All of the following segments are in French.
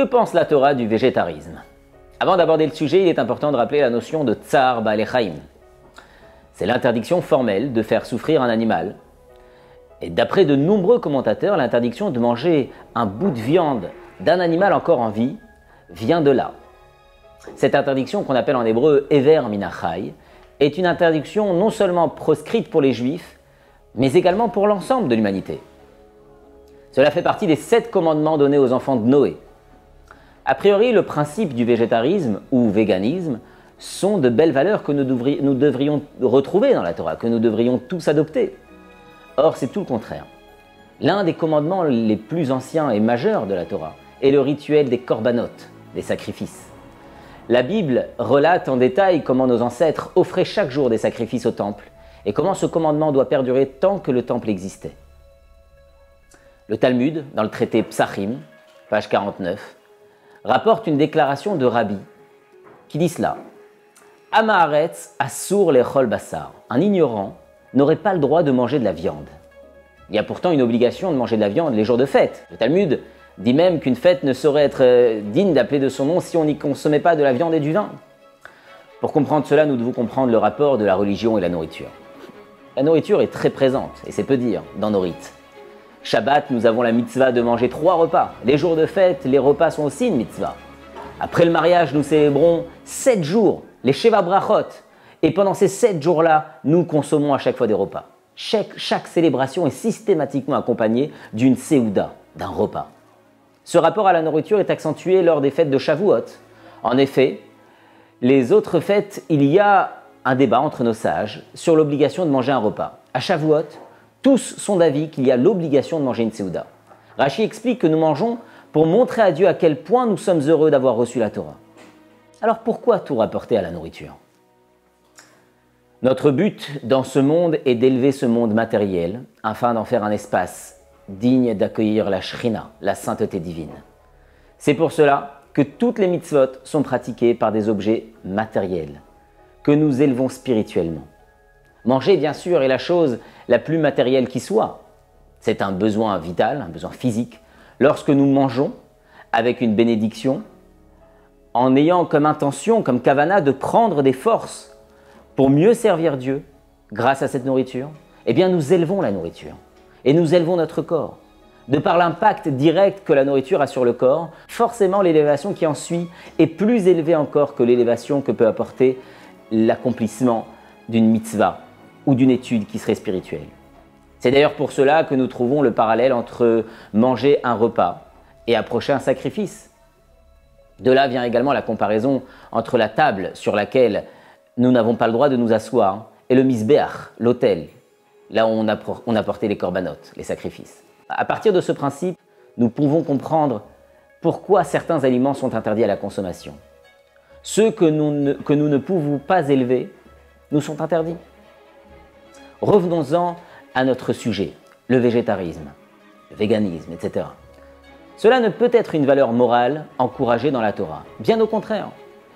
Que pense la Torah du végétarisme? Avant d'aborder le sujet, il est important de rappeler la notion de tsar ba'alei chaim. C'est l'interdiction formelle de faire souffrir un animal. Et d'après de nombreux commentateurs, l'interdiction de manger un bout de viande d'un animal encore en vie vient de là. Cette interdiction, qu'on appelle en hébreu Hever min hachai, est une interdiction non seulement proscrite pour les Juifs, mais également pour l'ensemble de l'humanité. Cela fait partie des 7 commandements donnés aux enfants de Noé. A priori, le principe du végétarisme ou véganisme sont de belles valeurs que nous devrions retrouver dans la Torah, que nous devrions tous adopter. Or, c'est tout le contraire. L'un des commandements les plus anciens et majeurs de la Torah est le rituel des korbanot, des sacrifices. La Bible relate en détail comment nos ancêtres offraient chaque jour des sacrifices au temple et comment ce commandement doit perdurer tant que le temple existait. Le Talmud, dans le traité Psachim, page 49, rapporte une déclaration de Rabbi qui dit cela. Am haaretz asur lechol basar. Un ignorant n'aurait pas le droit de manger de la viande. Il y a pourtant une obligation de manger de la viande les jours de fête. Le Talmud dit même qu'une fête ne saurait être digne d'appeler de son nom si on n'y consommait pas de la viande et du vin. Pour comprendre cela, nous devons comprendre le rapport de la religion et la nourriture. La nourriture est très présente, et c'est peu dire, dans nos rites. Shabbat, nous avons la mitzvah de manger 3 repas. Les jours de fête, les repas sont aussi une mitzvah. Après le mariage, nous célébrons 7 jours, les Sheva Brachot. Et pendant ces 7 jours-là, nous consommons à chaque fois des repas. Chaque célébration est systématiquement accompagnée d'une séouda, d'un repas. Ce rapport à la nourriture est accentué lors des fêtes de Shavuot. En effet, les autres fêtes, il y a un débat entre nos sages sur l'obligation de manger un repas. À Shavuot, tous sont d'avis qu'il y a l'obligation de manger une séouda. Rashi explique que nous mangeons pour montrer à Dieu à quel point nous sommes heureux d'avoir reçu la Torah. Alors pourquoi tout rapporter à la nourriture? Notre but dans ce monde est d'élever ce monde matériel afin d'en faire un espace digne d'accueillir la Shrina, la sainteté divine. C'est pour cela que toutes les mitzvot sont pratiquées par des objets matériels, que nous élevons spirituellement. Manger, bien sûr, est la chose la plus matérielle qui soit. C'est un besoin vital, un besoin physique. Lorsque nous mangeons avec une bénédiction, en ayant comme intention, comme kavana, de prendre des forces pour mieux servir Dieu grâce à cette nourriture, eh bien nous élevons la nourriture et nous élevons notre corps. De par l'impact direct que la nourriture a sur le corps, forcément l'élévation qui en suit est plus élevée encore que l'élévation que peut apporter l'accomplissement d'une mitzvah ou d'une étude qui serait spirituelle. C'est d'ailleurs pour cela que nous trouvons le parallèle entre manger un repas et approcher un sacrifice. De là vient également la comparaison entre la table sur laquelle nous n'avons pas le droit de nous asseoir et le misbeach, l'autel, là où on apportait les korbanot, les sacrifices. À partir de ce principe, nous pouvons comprendre pourquoi certains aliments sont interdits à la consommation. Ceux que nous ne pouvons pas élever nous sont interdits. Revenons-en à notre sujet, le végétarisme, le véganisme, etc. Cela ne peut être une valeur morale encouragée dans la Torah. Bien au contraire,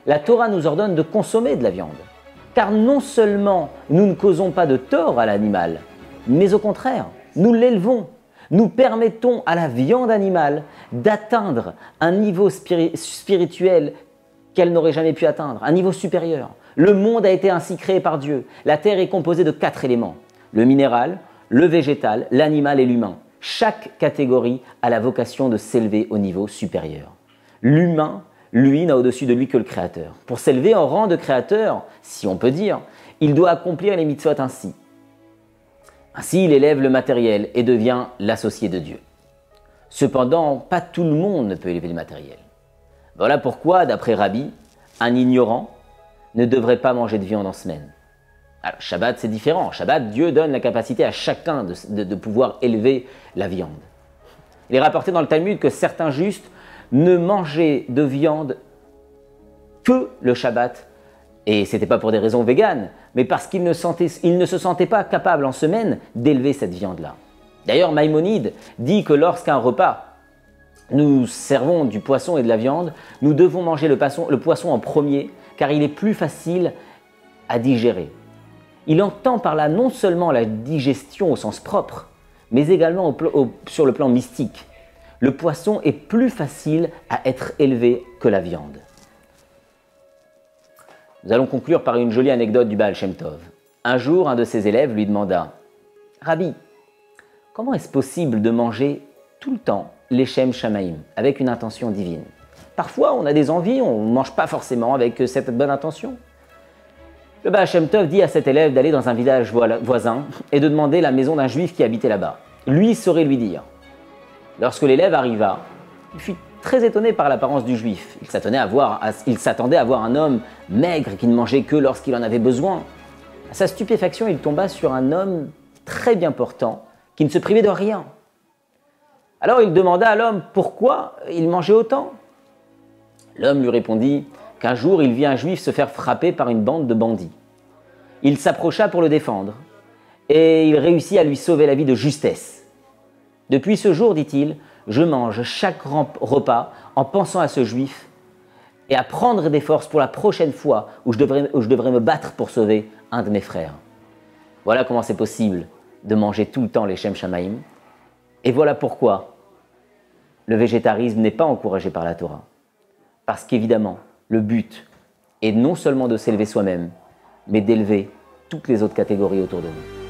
la Torah nous ordonne de consommer de la viande. Car non seulement nous ne causons pas de tort à l'animal, mais au contraire, nous l'élevons. Nous permettons à la viande animale d'atteindre un niveau spirituel qu'elle n'aurait jamais pu atteindre, un niveau supérieur. Le monde a été ainsi créé par Dieu. La terre est composée de 4 éléments. Le minéral, le végétal, l'animal et l'humain. Chaque catégorie a la vocation de s'élever au niveau supérieur. L'humain, lui, n'a au-dessus de lui que le Créateur. Pour s'élever en rang de Créateur, si on peut dire, il doit accomplir les mitzvot ainsi. Ainsi, il élève le matériel et devient l'associé de Dieu. Cependant, pas tout le monde ne peut élever le matériel. Voilà pourquoi, d'après Rabbi, un ignorant ne devrait pas manger de viande en semaine. Alors, Shabbat, c'est différent. Shabbat, Dieu donne la capacité à chacun de pouvoir élever la viande. Il est rapporté dans le Talmud que certains justes ne mangeaient de viande que le Shabbat. Et ce n'était pas pour des raisons véganes, mais parce qu'ils ne se sentaient pas capables en semaine d'élever cette viande-là. D'ailleurs, Maïmonide dit que lorsqu'à un repas, nous servons du poisson et de la viande, nous devons manger le poisson en premier, car il est plus facile à digérer. Il entend par là non seulement la digestion au sens propre, mais également sur le plan mystique. Le poisson est plus facile à être élevé que la viande. Nous allons conclure par une jolie anecdote du Baal Shem Tov. Un jour, un de ses élèves lui demanda « Rabbi, comment est-ce possible de manger tout le temps les Shem Shamaim avec une intention divine? Parfois, on a des envies, on ne mange pas forcément avec cette bonne intention. » Le Baal Shem Tov dit à cet élève d'aller dans un village voisin et de demander la maison d'un juif qui habitait là-bas. Lui saurait lui dire. Lorsque l'élève arriva, il fut très étonné par l'apparence du juif. Il s'attendait à voir un homme maigre qui ne mangeait que lorsqu'il en avait besoin. À sa stupéfaction, il tomba sur un homme très bien portant qui ne se privait de rien. Alors il demanda à l'homme pourquoi il mangeait autant. L'homme lui répondit qu'un jour il vit un juif se faire frapper par une bande de bandits. Il s'approcha pour le défendre et il réussit à lui sauver la vie de justesse. Depuis ce jour, dit-il, je mange chaque repas en pensant à ce juif et à prendre des forces pour la prochaine fois où je devrais me battre pour sauver un de mes frères. Voilà comment c'est possible de manger tout le temps les Shem Shamaim. Et voilà pourquoi le végétarisme n'est pas encouragé par la Torah. Parce qu'évidemment, le but est non seulement de s'élever soi-même, mais d'élever toutes les autres catégories autour de nous.